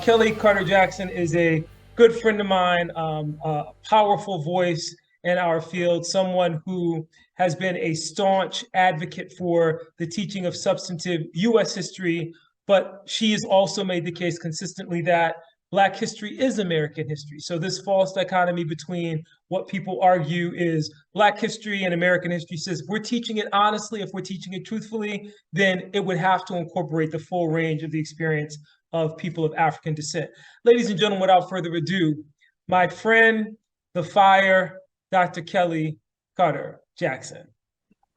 Kellie Carter Jackson is a good friend of mine, a powerful voice in our field, someone who has been a staunch advocate for the teaching of substantive U.S. history, but she has also made the case consistently that Black history is American history. So, this false dichotomy between what people argue is Black history and American history says if we're teaching it honestly, if we're teaching it truthfully, then it would have to incorporate the full range of the experience of people of African descent. Ladies and gentlemen, without further ado, my friend, the fire, Dr. Kellie Carter Jackson.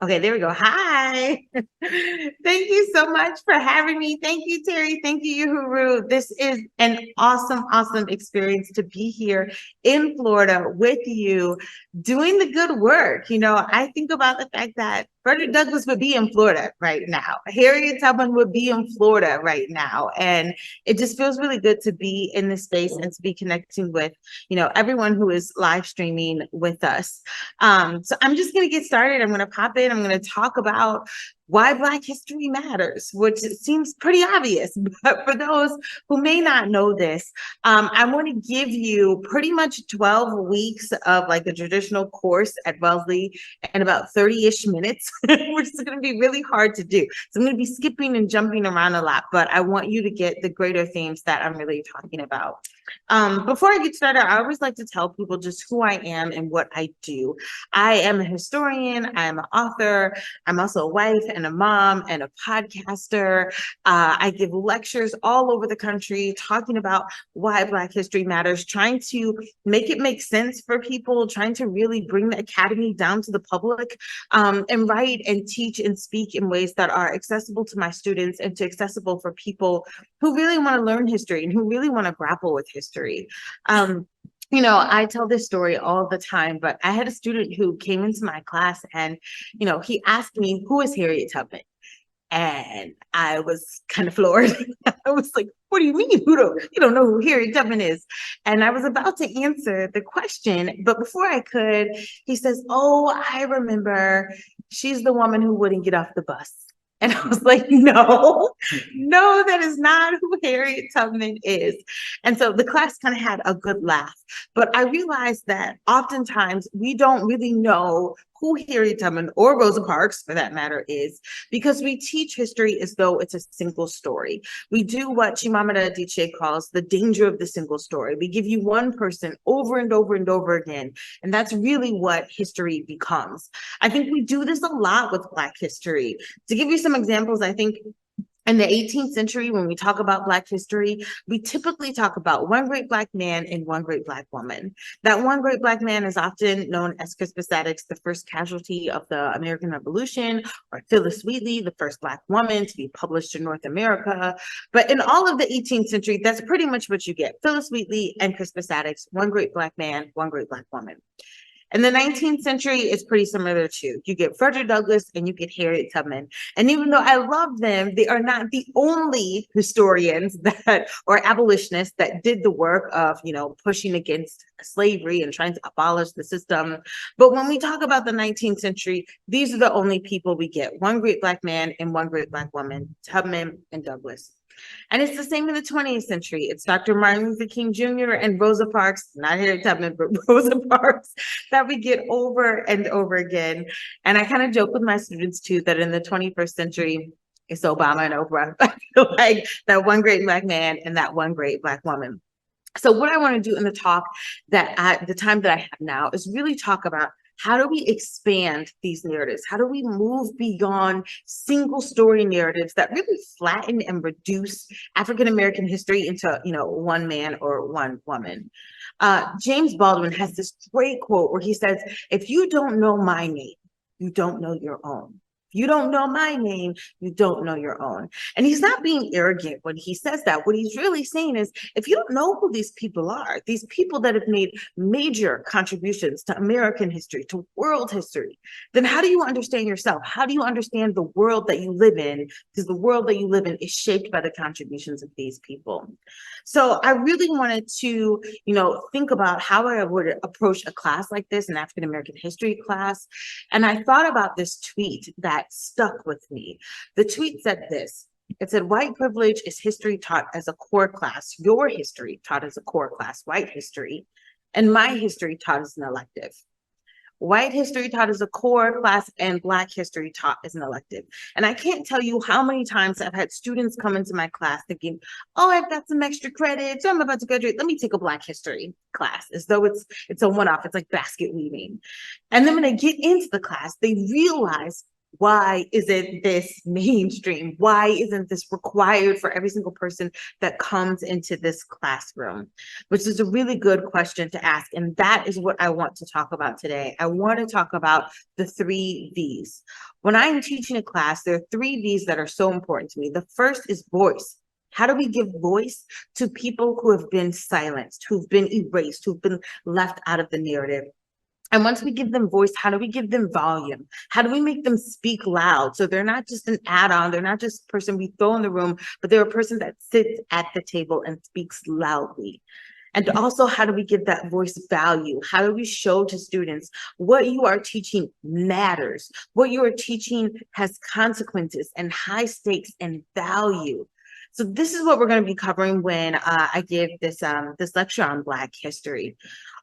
Okay, there we go. Hi. Thank you so much for having me. Thank you, Terry. Thank you, Uhuru. This is an awesome, awesome experience to be here in Florida with you doing the good work. I think about the fact that Frederick Douglass would be in Florida right now. Harriet Tubman would be in Florida right now. And it just feels really good to be in this space and to be connecting with, everyone who is live streaming with us. So I'm just going to get started. I'm going to pop in. I'm going to talk about why Black history matters, which seems pretty obvious. But for those who may not know this, I want to give you pretty much 12 weeks of like the traditional course at Wellesley in about 30-ish minutes, which is going to be really hard to do. So I'm going to be skipping and jumping around a lot, but I want you to get the greater themes that I'm really talking about. Before I get started, I always like to tell people just who I am and what I do. I am a historian, I am an author, I'm also a wife and a mom and a podcaster. I give lectures all over the country talking about why Black history matters, trying to make it make sense for people, trying to really bring the academy down to the public, and write and teach and speak in ways that are accessible to my students and to accessible for people who really want to learn history and who really want to grapple with history. I tell this story all the time, but I had a student who came into my class and, he asked me, who is Harriet Tubman? And I was kind of floored. I was like, what do you mean? You don't know who Harriet Tubman is? And I was about to answer the question, but before I could, he says, oh, I remember. She's the woman who wouldn't get off the bus. And I was like, no, that is not who Harriet Tubman is. And so the class kind of had a good laugh. But I realized that oftentimes we don't really know who Harriet Tubman or Rosa Parks, for that matter, is, because we teach history as though it's a single story. We do what Chimamanda Adichie calls the danger of the single story. We give you one person over and over and over again, and that's really what history becomes. I think we do this a lot with Black history. To give you some examples, I think in the 18th century, when we talk about Black history, we typically talk about one great Black man and one great Black woman. That one great Black man is often known as Crispus Attucks, the first casualty of the American Revolution, or Phillis Wheatley, the first Black woman to be published in North America. But in all of the 18th century, that's pretty much what you get. Phillis Wheatley and Crispus Attucks, one great Black man, one great Black woman. In the 19th century, it's pretty similar too. You get Frederick Douglass and you get Harriet Tubman. And even though I love them, they are not the only historians that or abolitionists that did the work of, pushing against slavery and trying to abolish the system. But when we talk about the 19th century, these are the only people we get. One great Black man and one great Black woman, Tubman and Douglass. And it's the same in the 20th century. It's Dr. Martin Luther King Jr. and Rosa Parks, not Harriet Tubman, but Rosa Parks, that we get over and over again. And I kind of joke with my students too, that in the 21st century, it's Obama and Oprah. I feel like that one great Black man and that one great Black woman. So what I want to do in the talk the time that I have now is really talk about how do we expand these narratives? How do we move beyond single story narratives that really flatten and reduce African-American history into, one man or one woman? James Baldwin has this great quote where he says, if you don't know my name, you don't know your own. You don't know my name, you don't know your own. And he's not being arrogant when he says that. What he's really saying is, if you don't know who these people are, these people that have made major contributions to American history, to world history, then how do you understand yourself? How do you understand the world that you live in? Because the world that you live in is shaped by the contributions of these people. So I really wanted to, think about how I would approach a class like this, an African-American history class. And I thought about this tweet that stuck with me. The tweet said this: It said, white privilege is history taught as a core class, your history taught as a core class, white history, and my history taught as an elective. White history taught as a core class and Black history taught as an elective. And I can't tell you how many times I've had students come into my class thinking, oh, I've got some extra credits, I'm about to graduate, let me take a Black history class, as though it's a one-off, it's like basket weaving. And then when they get into the class, they realize, why isn't this mainstream? Why isn't this required for every single person that comes into this classroom? Which is a really good question to ask. And that is what I want to talk about today. I want to talk about the 3 V's. When I'm teaching a class, there are 3 V's that are so important to me. The first is voice. How do we give voice to people who have been silenced, who've been erased, who've been left out of the narrative? And once we give them voice, how do we give them volume? How do we make them speak loud? So they're not just an add-on, they're not just a person we throw in the room, but they're a person that sits at the table and speaks loudly. And also, how do we give that voice value? How do we show to students what you are teaching matters? What you are teaching has consequences and high stakes and value. So this is what we're going to be covering when I give this lecture on Black history.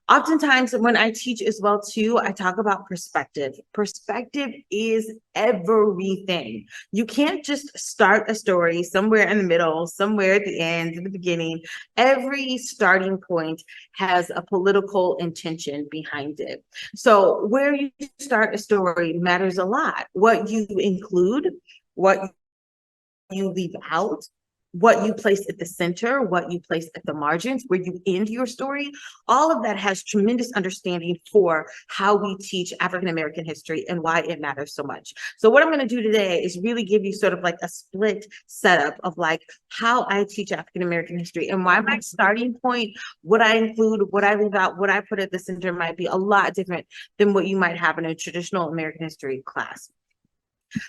Oftentimes when I teach as well too, I talk about perspective. Perspective is everything. You can't just start a story somewhere in the middle, somewhere at the end, in the beginning. Every starting point has a political intention behind it. So where you start a story matters a lot. What you include, what you leave out, what you place at the center, what you place at the margins, where you end your story, all of that has tremendous understanding for how we teach African-American history and why it matters so much. So what I'm going to do today is really give you sort of like a split setup of like how I teach African-American history and why my starting point, what I include, what I leave out, what I put at the center might be a lot different than what you might have in a traditional American history class.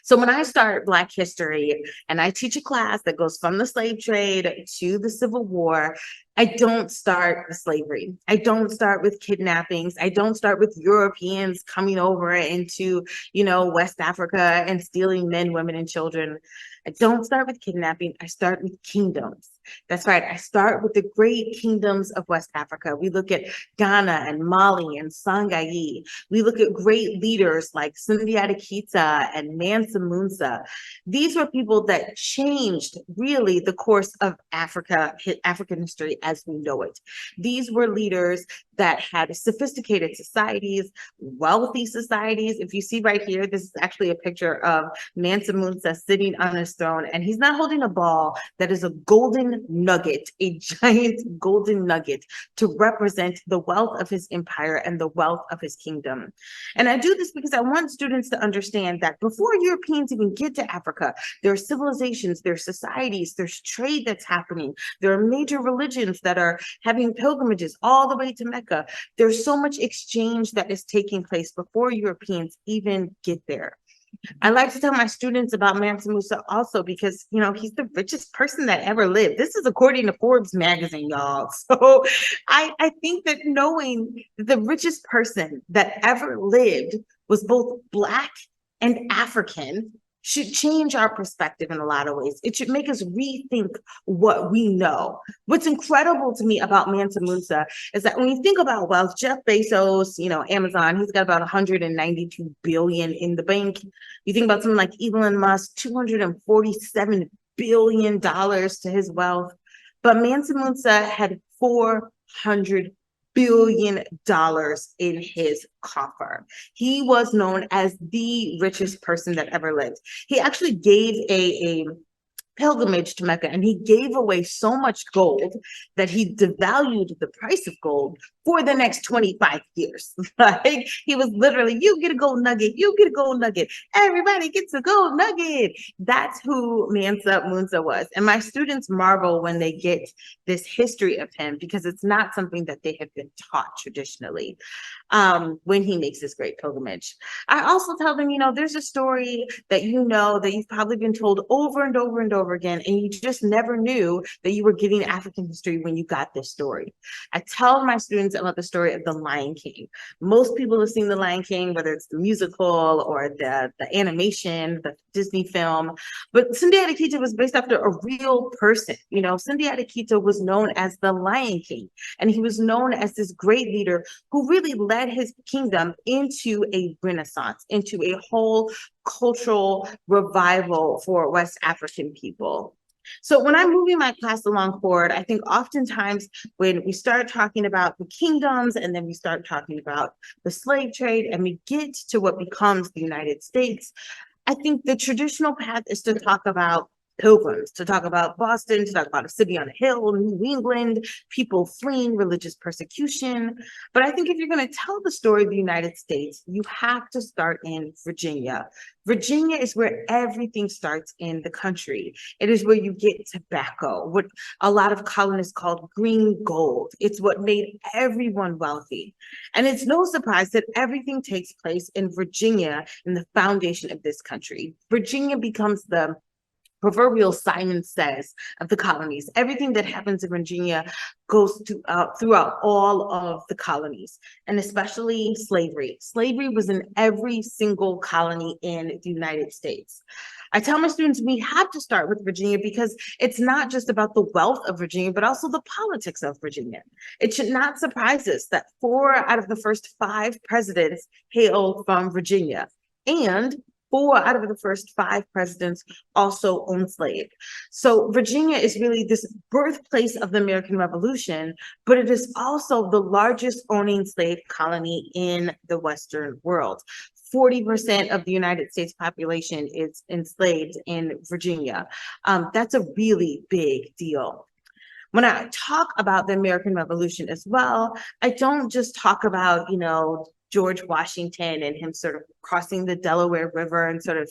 So when I start Black history and I teach a class that goes from the slave trade to the Civil War, I don't start with slavery. I don't start with kidnappings. I don't start with Europeans coming over into, West Africa and stealing men, women, and children. I don't start with kidnapping. I start with kingdoms. That's right. I start with the great kingdoms of West Africa. We look at Ghana and Mali and Songhai. We look at great leaders like Sundiata Keita and Mansa Musa. These were people that changed really the course of African history as we know it. These were leaders that had sophisticated societies, wealthy societies. If you see right here, this is actually a picture of Mansa Musa sitting on his throne, and he's not holding a ball that is a golden nugget, a giant golden nugget to represent the wealth of his empire and the wealth of his kingdom. And I do this because I want students to understand that before Europeans even get to Africa, there are civilizations, there are societies, there's trade that's happening. There are major religions that are having pilgrimages all the way to Mecca. There's so much exchange that is taking place before Europeans even get there. I like to tell my students about Mansa Musa also because, he's the richest person that ever lived. This is according to Forbes magazine, y'all. So I think that knowing the richest person that ever lived was both Black and African should change our perspective in a lot of ways. It should make us rethink what we know. What's incredible to me about Mansa Musa is that when you think about wealth, Jeff Bezos, Amazon, he's got about 192 billion in the bank. You think about someone like Elon Musk, $247 billion to his wealth. But Mansa Musa had $400 billion in his coffer. He was known as the richest person that ever lived. He actually gave a pilgrimage to Mecca, and he gave away so much gold that he devalued the price of gold for the next 25 years. Like, he was literally, you get a gold nugget, you get a gold nugget, everybody gets a gold nugget. That's who Mansa Musa was. And my students marvel when they get this history of him because it's not something that they have been taught traditionally when he makes this great pilgrimage. I also tell them, there's a story that that you've probably been told over and over and over again, and you just never knew that you were getting African history when you got this story. I tell my students about the story of the Lion King. Most people have seen the Lion King, whether it's the musical or the animation, Disney film. But Sundiata Keita was based after a real person. You know, Sundiata Keita was known as the Lion King, and he was known as this great leader who really led his kingdom into a renaissance, into a whole cultural revival for West African people. So when I'm moving my class along forward, I think oftentimes when we start talking about the kingdoms and then we start talking about the slave trade and we get to what becomes the United States, I think the traditional path is to talk about pilgrims, to talk about Boston, to talk about a city on a hill, New England, people fleeing religious persecution. But I think if you're going to tell the story of the United States, you have to start in Virginia. Virginia is where everything starts in the country. It is where you get tobacco, what a lot of colonists called green gold. It's what made everyone wealthy. And it's no surprise that everything takes place in Virginia, in the foundation of this country. Virginia becomes the proverbial Simon Says of the colonies. Everything that happens in Virginia goes throughout all of the colonies, and especially slavery. Slavery was in every single colony in the United States. I tell my students we have to start with Virginia because it's not just about the wealth of Virginia, but also the politics of Virginia. It should not surprise us that 4 out of the first 5 presidents hailed from Virginia, and 4 out of the first 5 presidents also owned slaves. So Virginia is really this birthplace of the American Revolution, but it is also the largest owning slave colony in the Western world. 40% of the United States population is enslaved in Virginia. That's a really big deal. When I talk about the American Revolution as well, I don't just talk about, George Washington and him sort of crossing the Delaware River and sort of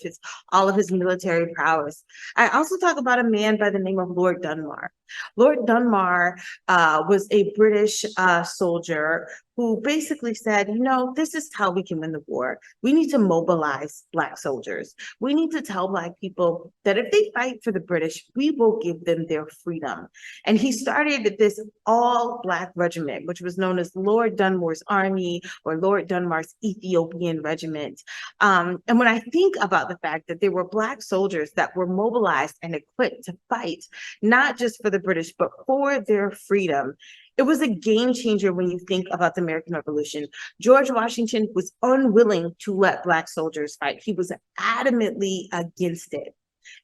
all of his military prowess. I also talk about a man by the name of Lord Dunmore. Lord Dunmore was a British soldier who basically said, this is how we can win the war. We need to mobilize Black soldiers. We need to tell Black people that if they fight for the British, we will give them their freedom. And he started this all Black regiment, which was known as Lord Dunmore's Army or Lord Dunmore's Ethiopian Regiment. And when I think about the fact that there were Black soldiers that were mobilized and equipped to fight, not just for the British, but for their freedom, it was a game changer when you think about the American Revolution. George Washington was unwilling to let Black soldiers fight. He was adamantly against it.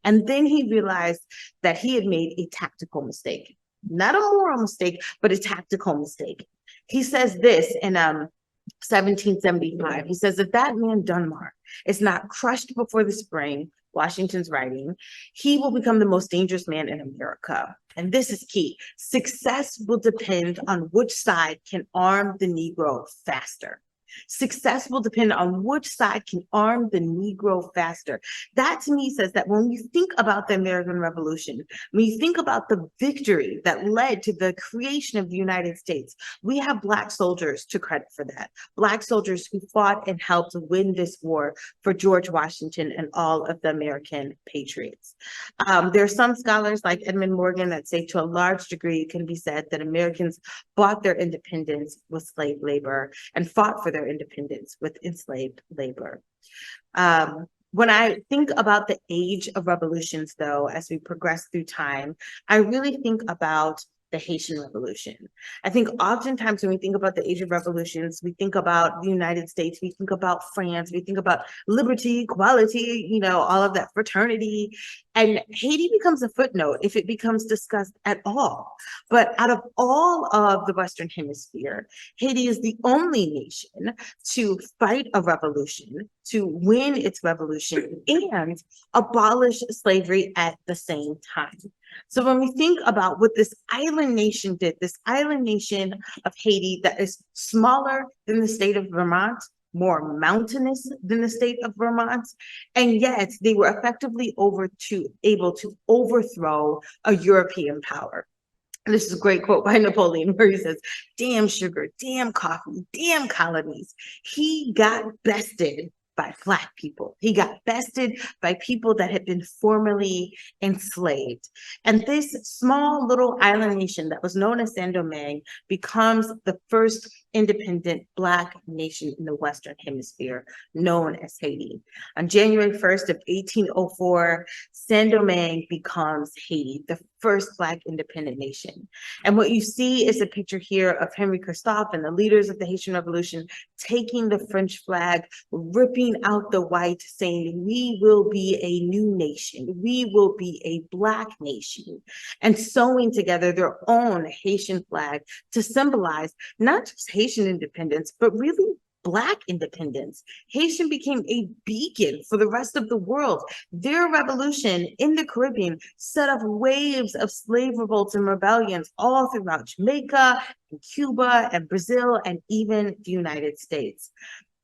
And then he realized that he had made a tactical mistake, not a moral mistake, but a tactical mistake. He says this in 1775. He says, if that man Dunmore is not crushed before the spring, Washington's writing, he will become the most dangerous man in America. And this is key. Success will depend on which side can arm the Negro faster. Success will depend on which side can arm the Negro faster. That to me says that when you think about the American Revolution, when you think about the victory that led to the creation of the United States, we have Black soldiers to credit for that. Black soldiers who fought and helped win this war for George Washington and all of the American patriots. There are some scholars like Edmund Morgan that say to a large degree it can be said that Americans bought their independence with slave labor and fought for their independence with enslaved labor. When I think about the age of revolutions, though, as we progress through time, I really think about the Haitian Revolution. I think oftentimes when we think about the age of revolutions, we think about the United States, we think about France, we think about liberty, equality, all of that fraternity. And Haiti becomes a footnote if it becomes discussed at all. But out of all of the Western Hemisphere, Haiti is the only nation to fight a revolution, to win its revolution, and abolish slavery at the same time. So when we think about what this island nation did, this island nation of Haiti that is smaller than the state of Vermont, more mountainous than the state of Vermont, and yet they were effectively able to overthrow a European power. And this is a great quote by Napoleon where he says, damn sugar, damn coffee, damn colonies. He got bested by Black people. He got bested by people that had been formerly enslaved. And this small little island nation that was known as Saint-Domingue becomes the first independent Black nation in the Western Hemisphere, known as Haiti. On January 1st of 1804, Saint-Domingue becomes Haiti, the first Black independent nation. And what you see is a picture here of Henry Christophe and the leaders of the Haitian Revolution taking the French flag, ripping out the white, saying, "We will be a new nation. We will be a Black nation," and sewing together their own Haitian flag to symbolize not just Haitian independence, but really Black independence. Haitian became a beacon for the rest of the world. Their revolution in the Caribbean set off waves of slave revolts and rebellions all throughout Jamaica and Cuba and Brazil and even the United States.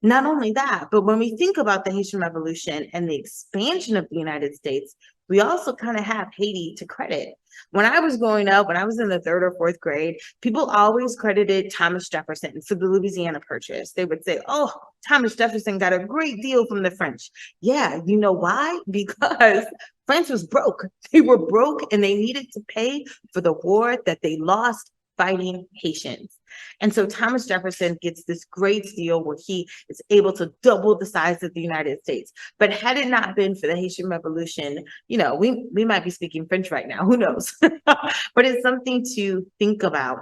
Not only that, but when we think about the Haitian Revolution and the expansion of the United States, we also kind of have Haiti to credit. When I was growing up, when I was in the 3rd or 4th grade, people always credited Thomas Jefferson for the Louisiana Purchase. They would say, "Oh, Thomas Jefferson got a great deal from the French." Yeah, you know why? Because France was broke. They were broke and they needed to pay for the war that they lost fighting Haitians. And so Thomas Jefferson gets this great deal where he is able to double the size of the United States. But had it not been for the Haitian Revolution, we might be speaking French right now. Who knows? But it's something to think about.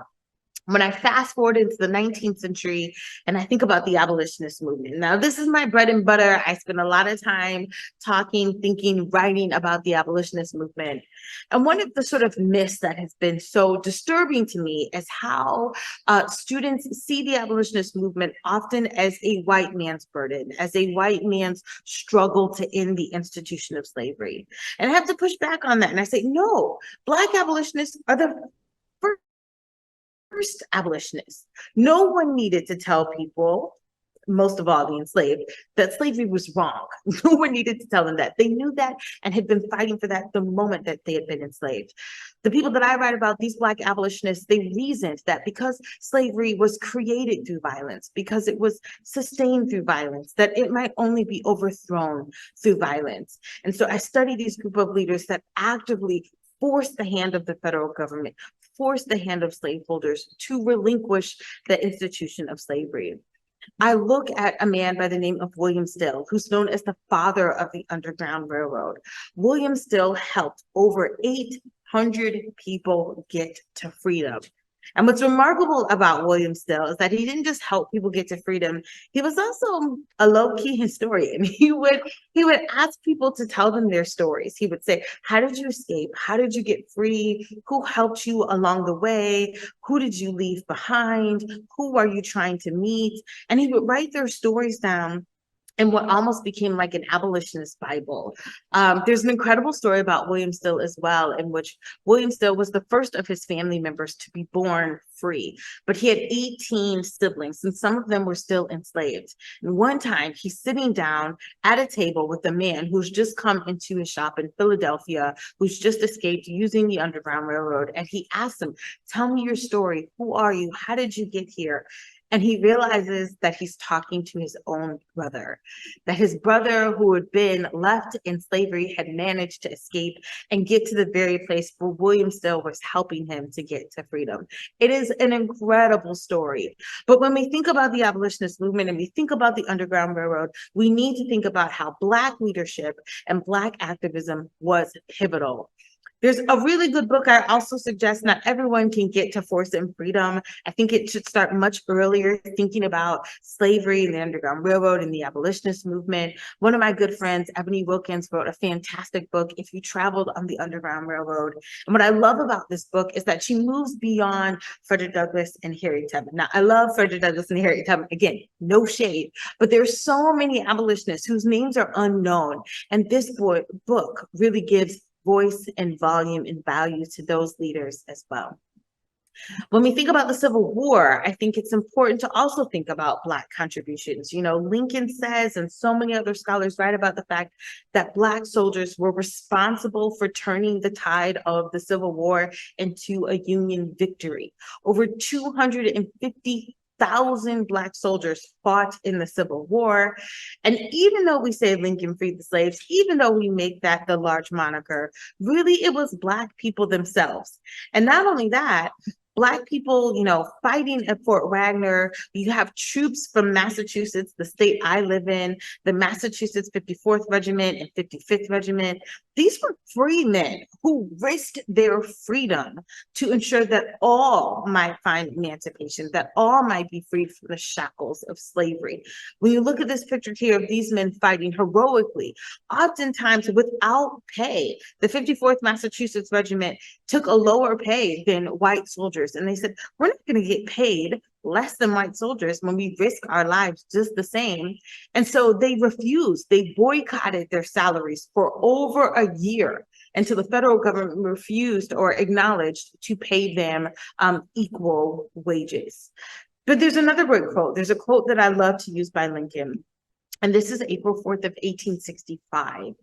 When I fast forward into the 19th century and I think about the abolitionist movement, now this is my bread and butter. I spend a lot of time talking, thinking, writing about the abolitionist movement. And one of the sort of myths that has been so disturbing to me is how students see the abolitionist movement often as a white man's burden, as a white man's struggle to end the institution of slavery. And I have to push back on that. And I say, no, Black abolitionists are the first abolitionists. No one needed to tell people, most of all the enslaved, that slavery was wrong. No one needed to tell them that. They knew that and had been fighting for that the moment that they had been enslaved. The people that I write about, these Black abolitionists, they reasoned that because slavery was created through violence, because it was sustained through violence, that it might only be overthrown through violence. And so I study these group of leaders that actively forced the hand of the federal government, forced the hand of slaveholders to relinquish the institution of slavery. I look at a man by the name of William Still, who's known as the father of the Underground Railroad. William Still helped over 800 people get to freedom. And what's remarkable about William Still is that he didn't just help people get to freedom. He was also a low-key historian. He would ask people to tell them their stories. He would say, "How did you escape? How did you get free? Who helped you along the way? Who did you leave behind? Who are you trying to meet?" And he would write their stories down in what almost became like an abolitionist Bible. There's an incredible story about William Still as well, in which William Still was the first of his family members to be born free, but he had 18 siblings and some of them were still enslaved. And one time he's sitting down at a table with a man who's just come into his shop in Philadelphia, who's just escaped using the Underground Railroad. And he asks him, "Tell me your story. Who are you? How did you get here?" And he realizes that he's talking to his own brother, that his brother who had been left in slavery had managed to escape and get to the very place where William Still was helping him to get to freedom. It is an incredible story. But when we think about the abolitionist movement and we think about the Underground Railroad, we need to think about how Black leadership and Black activism was pivotal. There's a really good book I also suggest. Not everyone can get to Force and Freedom. I think it should start much earlier, thinking about slavery and the Underground Railroad and the abolitionist movement. One of my good friends, Ebony Wilkins, wrote a fantastic book, If You Traveled on the Underground Railroad. And what I love about this book is that she moves beyond Frederick Douglass and Harriet Tubman. Now, I love Frederick Douglass and Harriet Tubman. Again, no shade, but there's so many abolitionists whose names are unknown. And this book really gives voice and volume and value to those leaders as well. When we think about the Civil War, I think it's important to also think about Black contributions. Lincoln says, and so many other scholars write about the fact that Black soldiers were responsible for turning the tide of the Civil War into a Union victory. Over 250,000 Black soldiers fought in the Civil War. And even though we say Lincoln freed the slaves, even though we make that the large moniker, really it was Black people themselves. And not only that, Black people, fighting at Fort Wagner. You have troops from Massachusetts, the state I live in, the Massachusetts 54th Regiment and 55th Regiment. These were free men who risked their freedom to ensure that all might find emancipation, that all might be freed from the shackles of slavery. When you look at this picture here of these men fighting heroically, oftentimes without pay, the 54th Massachusetts Regiment took a lower pay than white soldiers. And they said, we're not going to get paid less than white soldiers when we risk our lives just the same. And so they refused, they boycotted their salaries for over a year until the federal government refused or acknowledged to pay them equal wages. But there's another great quote. There's a quote that I love to use by Lincoln. And this is April 4th of 1865.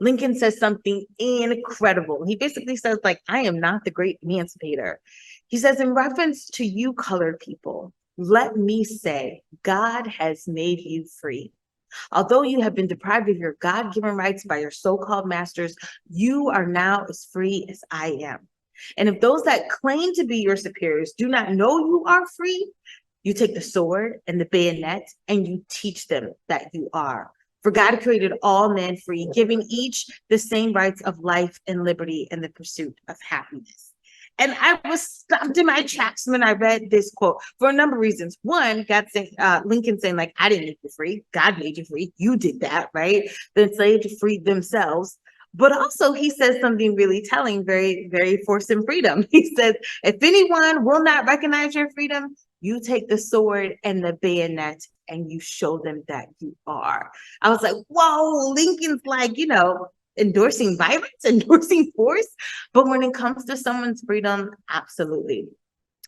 Lincoln says something incredible. He basically says, like, I am not the great emancipator. He says, in reference to you colored people, let me say, God has made you free. Although you have been deprived of your God-given rights by your so-called masters, you are now as free as I am. And if those that claim to be your superiors do not know you are free, you take the sword and the bayonet and you teach them that you are. For God created all men free, giving each the same rights of life and liberty and the pursuit of happiness. And I was stopped in my tracks when I read this quote for a number of reasons. One, Lincoln saying, like, I didn't make you free. God made you free. You did that, right? The enslaved freed themselves. But also he says something really telling, very, very forcing freedom. He says, if anyone will not recognize your freedom, you take the sword and the bayonet and you show them that you are. I was like, whoa, Lincoln's like, endorsing violence, endorsing force. But when it comes to someone's freedom, absolutely.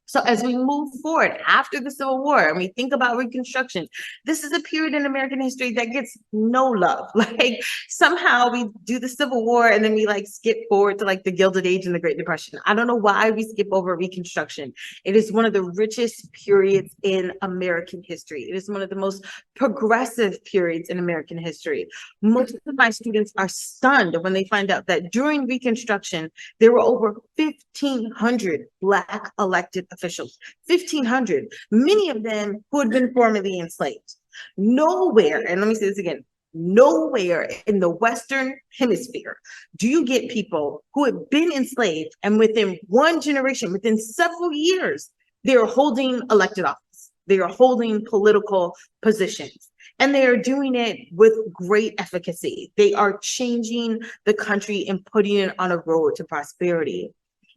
So as we move forward after the Civil War and we think about Reconstruction, this is a period in American history that gets no love. Like somehow we do the Civil War and then we skip forward to the Gilded Age and the Great Depression. I don't know why we skip over Reconstruction. It is one of the richest periods in American history. It is one of the most progressive periods in American history. Most of my students are stunned when they find out that during Reconstruction, there were over 1,500 Black elected officials, 1,500, many of them who had been formerly enslaved. Nowhere, and let me say this again, nowhere in the Western Hemisphere do you get people who have been enslaved and within one generation, within several years, they are holding elected office. They are holding political positions. And they are doing it with great efficacy. They are changing the country and putting it on a road to prosperity.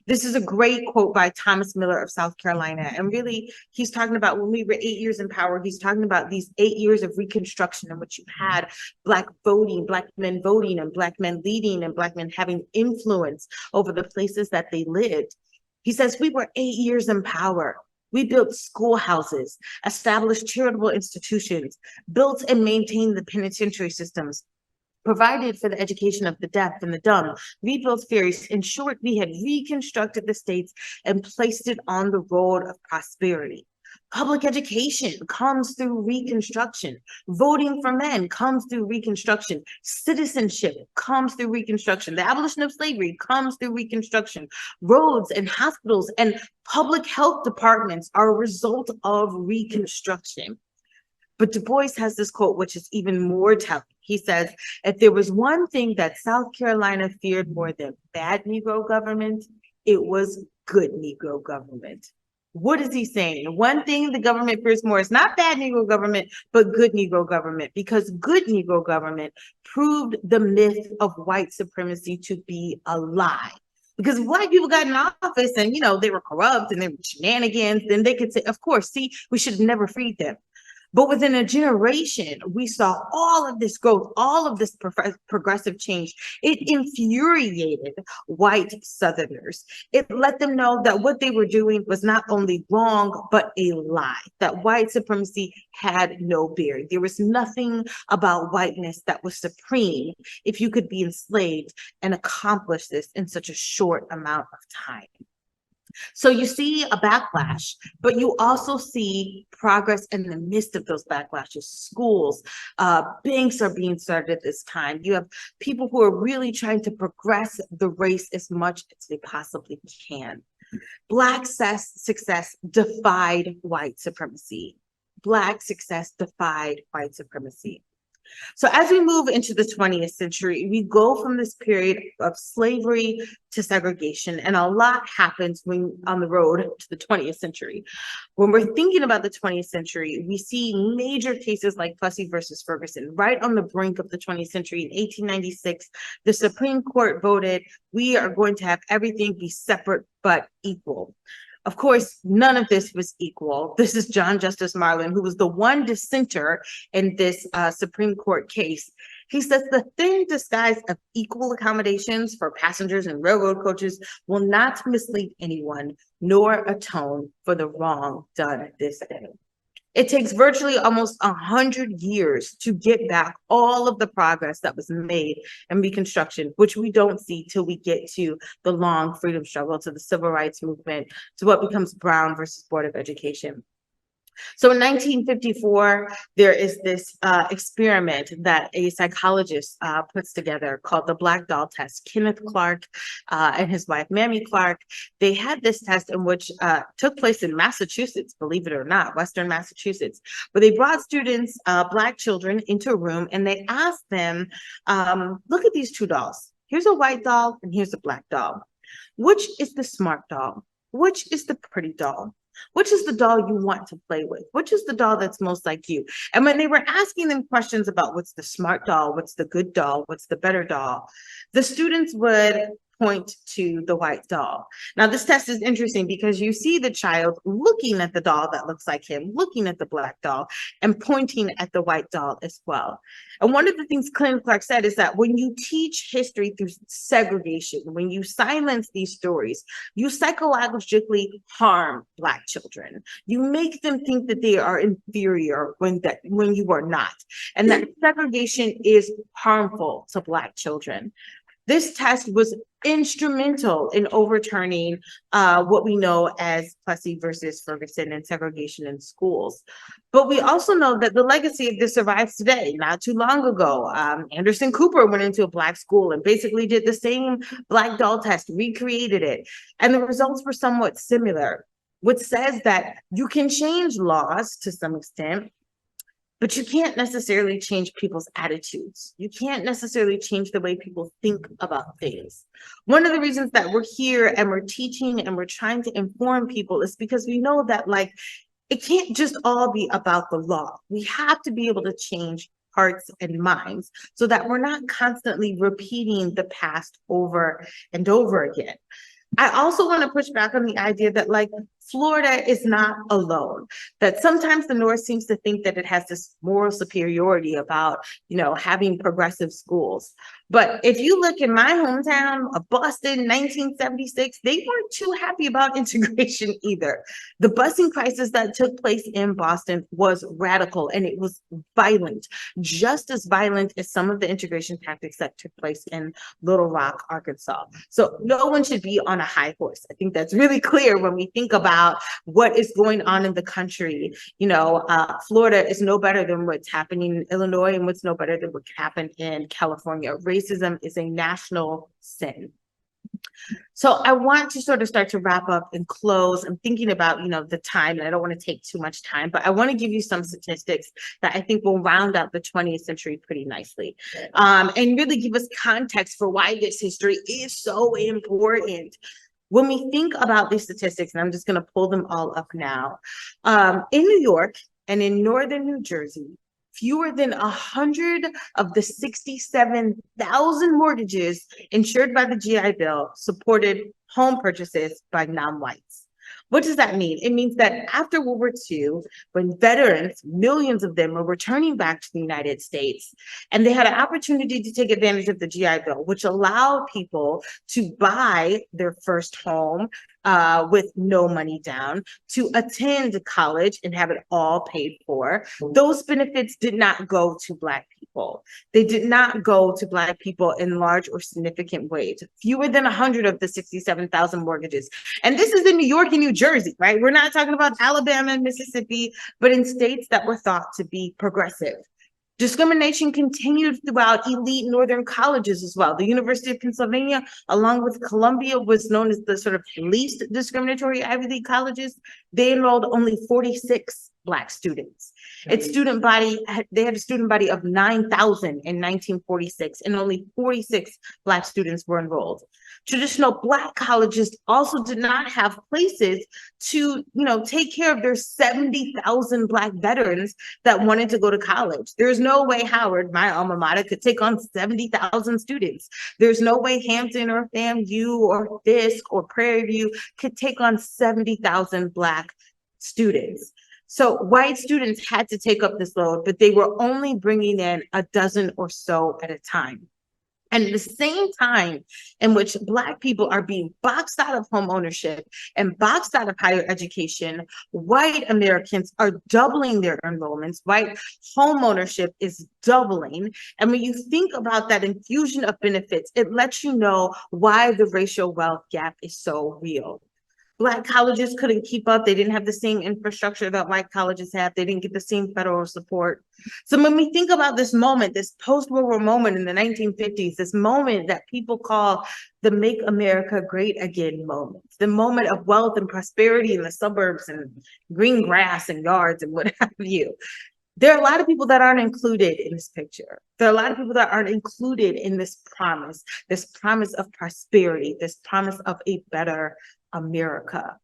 This is a great quote by Thomas Miller of South Carolina. And really, he's talking about when we were 8 years in power, he's talking about these 8 years of Reconstruction in which you had Black voting, Black men voting, and Black men leading, and Black men having influence over the places that they lived. He says, we were 8 years in power. We built schoolhouses, established charitable institutions, built and maintained the penitentiary systems, provided for the education of the deaf and the dumb, rebuilt ferries. In short, we had reconstructed the states and placed it on the road of prosperity. Public education comes through Reconstruction. Voting for men comes through Reconstruction. Citizenship comes through Reconstruction. The abolition of slavery comes through Reconstruction. Roads and hospitals and public health departments are a result of Reconstruction. But Du Bois has this quote, which is even more telling. He says, if there was one thing that South Carolina feared more than bad Negro government, it was good Negro government. What is he saying? One thing the government fears more is not bad Negro government, but good Negro government, because good Negro government proved the myth of white supremacy to be a lie. Because white people got in office and, they were corrupt and they were shenanigans, then they could say, of course, see, we should have never freed them. But within a generation, we saw all of this growth, all of this progressive change. It infuriated white Southerners. It let them know that what they were doing was not only wrong, but a lie, that white supremacy had no bear. There was nothing about whiteness that was supreme if you could be enslaved and accomplish this in such a short amount of time. So you see a backlash, but you also see progress in the midst of those backlashes. Schools, banks are being started at this time. You have people who are really trying to progress the race as much as they possibly can. Black success defied white supremacy. Black success defied white supremacy. So as we move into the 20th century, we go from this period of slavery to segregation, and a lot happens when on the road to the 20th century. When we're thinking about the 20th century, we see major cases like Plessy versus Ferguson. Right on the brink of the 20th century in 1896, the Supreme Court voted, we are going to have everything be separate but equal. Of course, none of this was equal. This is John Justice Marlin, who was the one dissenter in this Supreme Court case. He says the thin disguise of equal accommodations for passengers and railroad coaches will not mislead anyone, nor atone for the wrong done this day. It takes virtually almost 100 years to get back all of the progress that was made in Reconstruction, which we don't see till we get to the long freedom struggle, to the civil rights movement, to what becomes Brown versus Board of Education. So in 1954, there is this experiment that a psychologist puts together called the Black Doll Test. Kenneth Clark and his wife, Mamie Clark, they had this test in which took place in Massachusetts, believe it or not, Western Massachusetts, where they brought students, Black children, into a room and they asked them, look at these two dolls. Here's a white doll and here's a Black doll. Which is the smart doll? Which is the pretty doll? Which is the doll you want to play with? Which is the doll that's most like you? And when they were asking them questions about what's the smart doll, what's the good doll, what's the better doll, the students would point to the white doll. Now, this test is interesting because you see the child looking at the doll that looks like him, looking at the Black doll, and pointing at the white doll as well. And one of the things Clinton Clark said is that when you teach history through segregation, when you silence these stories, you psychologically harm Black children. You make them think that they are inferior when you are not, and that segregation is harmful to Black children. This test was instrumental in overturning what we know as Plessy versus Ferguson and segregation in schools. But we also know that the legacy of this survives today. Not too long ago, Anderson Cooper went into a Black school and basically did the same Black doll test, recreated it, and the results were somewhat similar, which says that you can change laws to some extent, but you can't necessarily change people's attitudes. You can't necessarily change the way people think about things. One of the reasons that we're here and we're teaching and we're trying to inform people is because we know that, like, it can't just all be about the law. We have to be able to change hearts and minds so that we're not constantly repeating the past over and over again. I also want to push back on the idea that, like, Florida is not alone, that sometimes the North seems to think that it has this moral superiority about, having progressive schools. But if you look in my hometown of Boston, 1976, they weren't too happy about integration either. The busing crisis that took place in Boston was radical and it was violent, just as violent as some of the integration tactics that took place in Little Rock, Arkansas. So no one should be on a high horse. I think that's really clear when we think about what is going on in the country. Florida is no better than what's happening in Illinois and what's no better than what happened in California. Racism is a national sin. So I want to sort of start to wrap up and close. I'm thinking about, the time, and I don't want to take too much time, but I want to give you some statistics that I think will round out the 20th century pretty nicely, and really give us context for why this history is so important. When we think about these statistics, and I'm just going to pull them all up now, in New York and in northern New Jersey, fewer than 100 of the 67,000 mortgages insured by the GI Bill supported home purchases by non-whites. What does that mean? It means that after World War II, when veterans, millions of them, were returning back to the United States, and they had an opportunity to take advantage of the GI Bill, which allowed people to buy their first home with no money down, to attend college and have it all paid for. Those benefits did not go to Black people. They did not go to Black people in large or significant ways. Fewer than 100 of the 67,000 mortgages. And this is in New York and New Jersey, right? We're not talking about Alabama and Mississippi, but in states that were thought to be progressive. Discrimination continued throughout elite Northern colleges as well. The University of Pennsylvania, along with Columbia, was known as the sort of least discriminatory Ivy League colleges. They enrolled only 46 Black students. Its student body, they had a student body of 9,000 in 1946, and only 46 Black students were enrolled. Traditional Black colleges also did not have places to, take care of their 70,000 Black veterans that wanted to go to college. There's no way Howard, my alma mater, could take on 70,000 students. There's no way Hampton or FAMU or Fisk or Prairie View could take on 70,000 Black students. So white students had to take up this load, but they were only bringing in a dozen or so at a time. And at the same time in which Black people are being boxed out of home ownership and boxed out of higher education, white Americans are doubling their enrollments. White home ownership is doubling. And when you think about that infusion of benefits, it lets you know why the racial wealth gap is so real. Black colleges couldn't keep up. They didn't have the same infrastructure that white colleges have. They didn't get the same federal support. So when we think about this moment, this post-World War moment in the 1950s, this moment that people call the Make America Great Again moment, the moment of wealth and prosperity in the suburbs and green grass and yards and what have you, there are a lot of people that aren't included in this picture. There are a lot of people that aren't included in this promise of prosperity, this promise of a better America.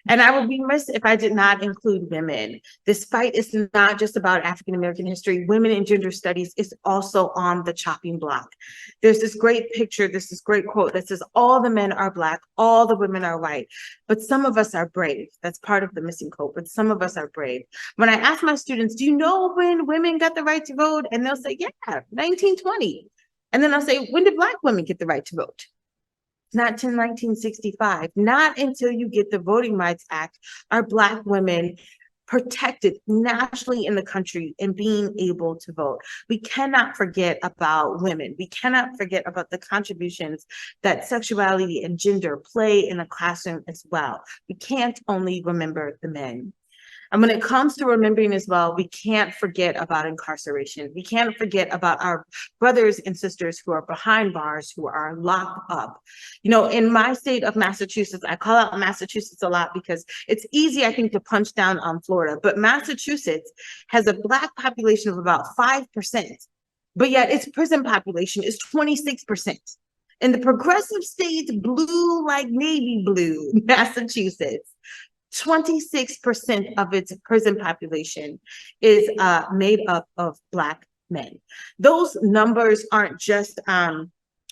And I would be remiss if I did not include women. This fight is not just about African American history. Women in gender studies is also on the chopping block. There's this great picture, this great quote that says, all the men are Black, all the women are white, but some of us are brave. That's part of the missing quote, but some of us are brave. When I ask my students, do you know when women got the right to vote? And they'll say, yeah, 1920. And then I'll say, when did Black women get the right to vote? Not till 1965. Not until you get the Voting Rights Act are Black women protected nationally in the country and being able to vote. We cannot forget about women. We cannot forget about the contributions that sexuality and gender play in the classroom as well. We can't only remember the men. And when it comes to remembering as well, we can't forget about incarceration. We can't forget about our brothers and sisters who are behind bars, who are locked up. In my state of Massachusetts, I call out Massachusetts a lot because it's easy, I think, to punch down on Florida, but Massachusetts has a Black population of about 5%, but yet its prison population is 26%. In the progressive states, blue like navy blue, Massachusetts, 26% of its prison population is made up of Black men. Those numbers aren't just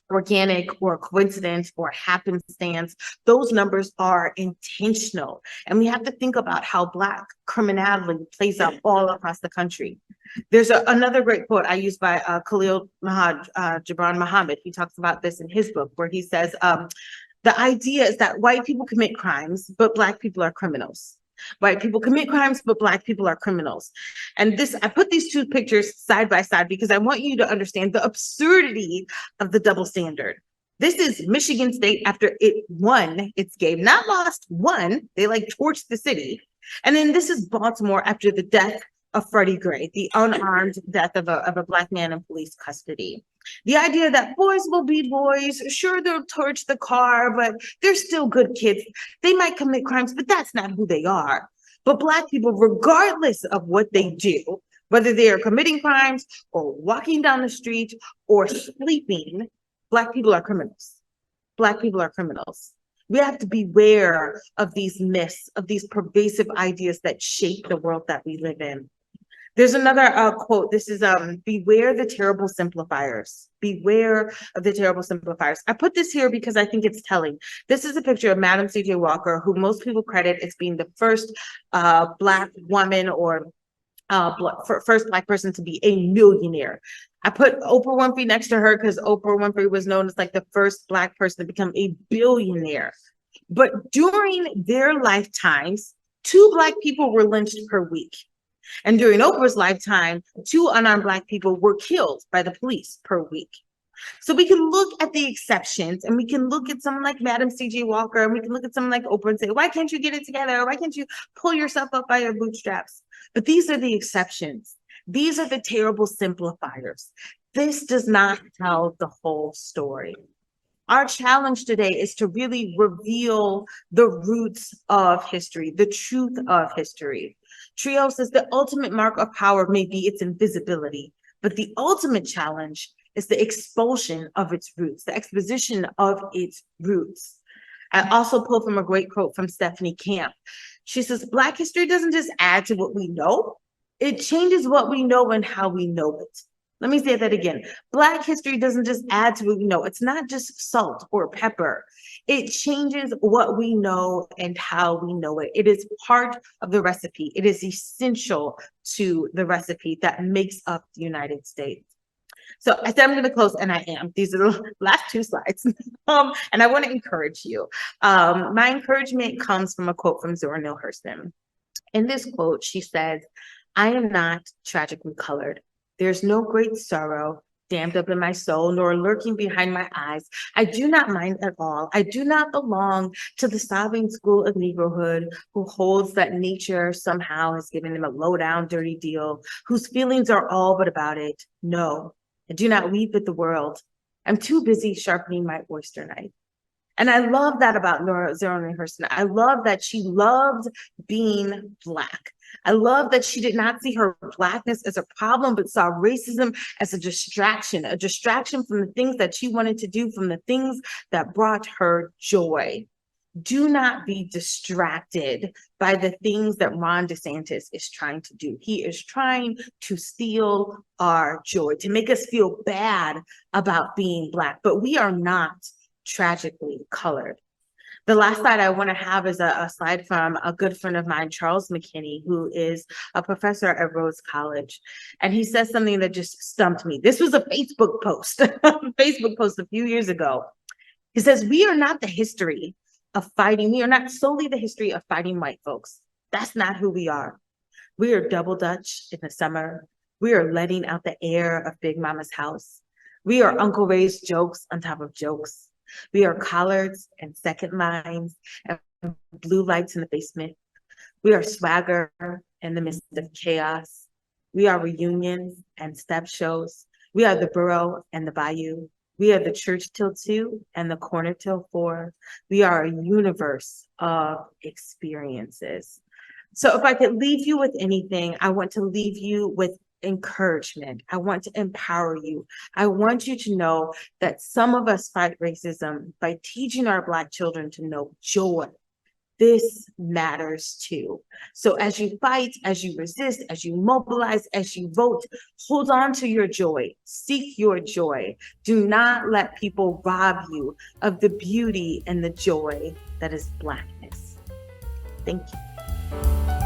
organic or coincidence or happenstance. Those numbers are intentional. And we have to think about how Black criminality plays out all across the country. There's another great quote I use by Khalil Gibran Muhammad. He talks about this in his book where he says, the idea is that white people commit crimes, but Black people are criminals. White people commit crimes, but Black people are criminals. And I put these two pictures side by side because I want you to understand the absurdity of the double standard. This is Michigan State after it won its game, not lost, won. They torched the city. And then this is Baltimore after the death of Freddie Gray, the unarmed death of a Black man in police custody. The idea that boys will be boys, sure, they'll torch the car, but they're still good kids. They might commit crimes, but that's not who they are. But Black people, regardless of what they do, whether they are committing crimes or walking down the street or sleeping, Black people are criminals. Black people are criminals. We have to beware of these myths, of these pervasive ideas that shape the world that we live in. There's another quote. This is, beware the terrible simplifiers. Beware of the terrible simplifiers. I put this here because I think it's telling. This is a picture of Madam C.J. Walker, who most people credit as being the first Black woman or first Black person to be a millionaire. I put Oprah Winfrey next to her because Oprah Winfrey was known as the first Black person to become a billionaire. But during their lifetimes, 2 Black people were lynched per week. And during Oprah's lifetime, 2 unarmed Black people were killed by the police per week. So we can look at the exceptions and we can look at someone like Madam C.J. Walker and we can look at someone like Oprah and say, why can't you get it together? Why can't you pull yourself up by your bootstraps? But these are the exceptions. These are the terrible simplifiers. This does not tell the whole story. Our challenge today is to really reveal the roots of history, the truth of history. Trio says the ultimate mark of power may be its invisibility, but the ultimate challenge is the expulsion of its roots, the exposition of its roots. I also pulled from a great quote from Stephanie Camp. She says, Black history doesn't just add to what we know, it changes what we know and how we know it. Let me say that again. Black history doesn't just add to what we know. It's not just salt or pepper. It changes what we know and how we know it. It is part of the recipe. It is essential to the recipe that makes up the United States. So I said I'm going to close, and I am. These are the last two slides. And I want to encourage you. My encouragement comes from a quote from Zora Neale Hurston. In this quote, she says, I am not tragically colored. There's no great sorrow dammed up in my soul, nor lurking behind my eyes. I do not mind at all. I do not belong to the sobbing school of Negrohood who holds that nature somehow has given them a low-down, dirty deal, whose feelings are all but about it. No, I do not weep at the world. I'm too busy sharpening my oyster knife. And I love that about Zora Neale Hurston. I love that she loved being Black. I love that she did not see her Blackness as a problem, but saw racism as a distraction from the things that she wanted to do, from the things that brought her joy. Do not be distracted by the things that Ron DeSantis is trying to do. He is trying to steal our joy, to make us feel bad about being Black, but we are not tragically colored. The last slide I want to have is a slide from a good friend of mine, Charles McKinney, who is a professor at Rhodes College. And he says something that just stumped me. This was a Facebook post, a few years ago. He says, we are not the history of fighting. We are not solely the history of fighting white folks. That's not who we are. We are double Dutch in the summer. We are letting out the air of Big Mama's house. We are Uncle Ray's jokes on top of jokes. We are collards and second lines and blue lights in the basement. We are swagger in the midst of chaos. We are reunions and step shows. We are the borough and the bayou. We are the church till 2 and the corner till 4. We are a universe of experiences. So if I could leave you with anything, I want to leave you with encouragement. I want to empower you. I want you to know that some of us fight racism by teaching our Black children to know joy. This matters too. So as you fight, as you resist, as you mobilize, as you vote, hold on to your joy. Seek your joy. Do not let people rob you of the beauty and the joy that is Blackness. Thank you.